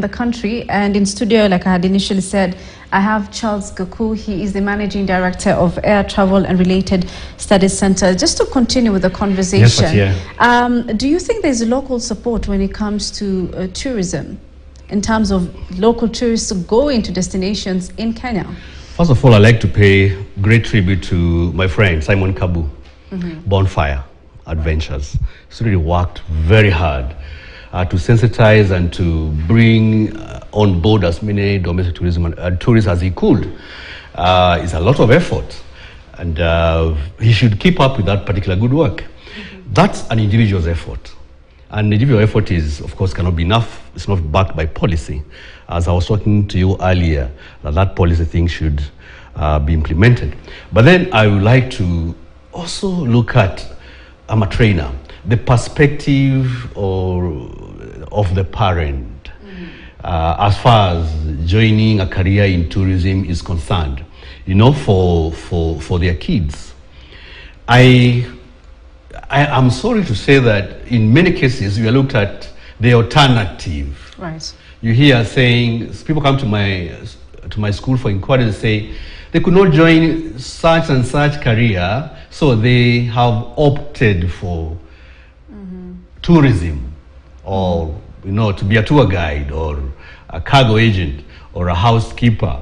the country. And in studio, like I had initially said, I have Charles Gaku. He is the Managing Director of Air Travel and Related Studies Center. Just to continue with the conversation, yes, do you think there's local support when it comes to tourism, in terms of local tourists going to destinations in Kenya? First of all, I'd like to pay great tribute to my friend Simon Kabu, Bonfire Adventures. He's really worked very hard to sensitize and to bring on board as many domestic tourism and tourists as he could. It's a lot of effort, and he should keep up with that particular good work. That's an individual's effort. And individual effort is, of course, cannot be enough. It's not backed by policy. As I was talking to you earlier, that policy thing should be implemented. But then I would like to also look at, I'm a trainer, the perspective of the parent as far as joining a career in tourism is concerned, you know, for their kids. I'm sorry to say that in many cases we are looked at the alternative. Right. You hear saying, people come to my school for inquiry and say they could not join such and such career, so they have opted for tourism, or to be a tour guide, or a cargo agent, or a housekeeper,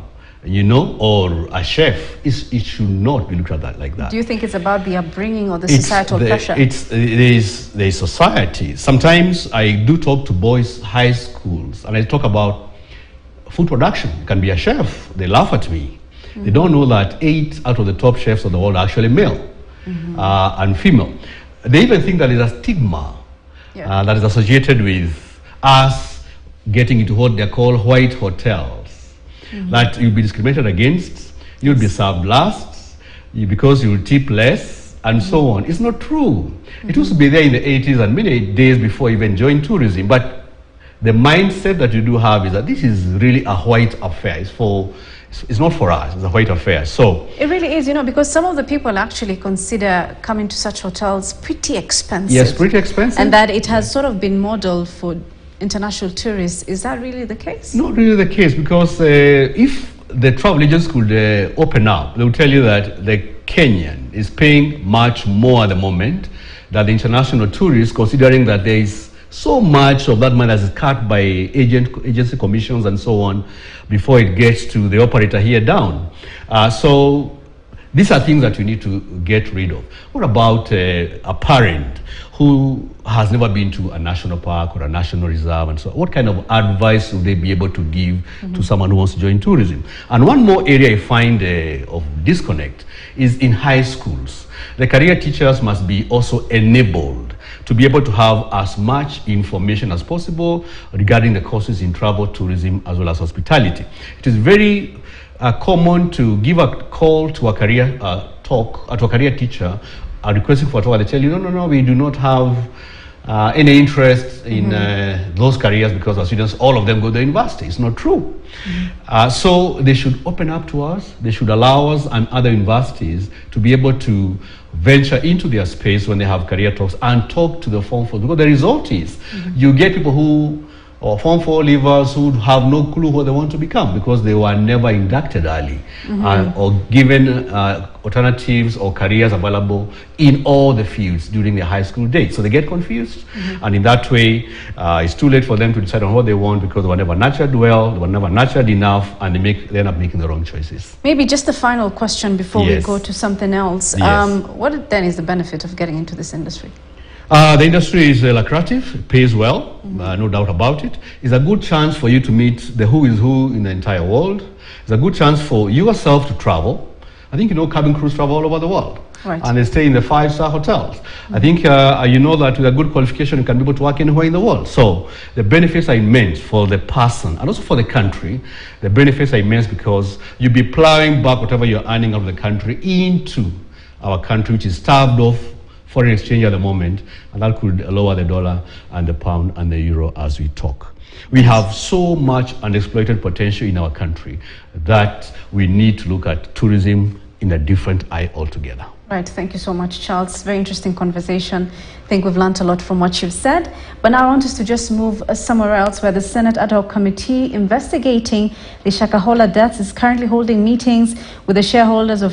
or a chef. It should not be looked at that like that. Do you think it's about the upbringing or the societal pressure? There's society. Sometimes I do talk to boys' high schools, and I talk about food production. You can be a chef. They laugh at me. They don't know that 8 out of the top chefs of the world are actually male and female. They even think that there's a stigma that is associated with us getting into what they call white hotels. That you'll be discriminated against, you'll be served last, because you'll tip less, and so on. It's not true. It used to be there in the 80s and many days before you even joined tourism, but the mindset that you do have is that this is really a white affair. It's not for us, it's a white affair. So it really is, because some of the people actually consider coming to such hotels pretty expensive. Yes, pretty expensive. And that it has sort of been modeled for international tourists. Is that really the case? Not really the case, because if the travel agents could open up, they will tell you that the Kenyan is paying much more at the moment than the international tourists, considering that there is so much of that money that is cut by agency commissions and so on before it gets to the operator here down. So these are things that we need to get rid of. What about a parent who has never been to a national park or a national reserve, and so what kind of advice would they be able to give to someone who wants to join tourism? And one more area I find of disconnect is in high schools. The career teachers must be also enabled to be able to have as much information as possible regarding the courses in travel, tourism, as well as hospitality. It is very common to give a call to a career to a career teacher requesting for a talk. They tell you, no, we do not have any interest in those careers because our students, all of them go to university. It's not true. So they should open up to us. They should allow us and other universities to be able to venture into their space when they have career talks and talk to the Form 4. Because the result is you get people who, or Form 4 leavers who have no clue what they want to become because they were never inducted early or given alternatives or careers available in all the fields during their high school days. So they get confused, and in that way, it's too late for them to decide on what they want because they were never nurtured well, they were never nurtured enough, and they end up making the wrong choices. Maybe just the final question before we go to something else. Yes. What then is the benefit of getting into this industry? The industry is lucrative, it pays well, no doubt about it. It's a good chance for you to meet the who is who in the entire world. It's a good chance for yourself to travel. I think cabin crews travel all over the world. Right. And they stay in the 5-star hotels. I think you know that with a good qualification you can be able to work anywhere in the world. So the benefits are immense for the person and also for the country. The benefits are immense because you'll be plowing back whatever you're earning out of the country into our country, which is starved off foreign exchange at the moment, and that could lower the dollar and the pound and the euro as we talk. We have so much unexploited potential in our country that we need to look at tourism in a different eye altogether. Right, thank you so much, Charles. Very interesting conversation. I think we've learned a lot from what you've said. But now I want us to just move somewhere else, where the Senate Ad Hoc Committee investigating the Shakahola deaths is currently holding meetings with the shareholders of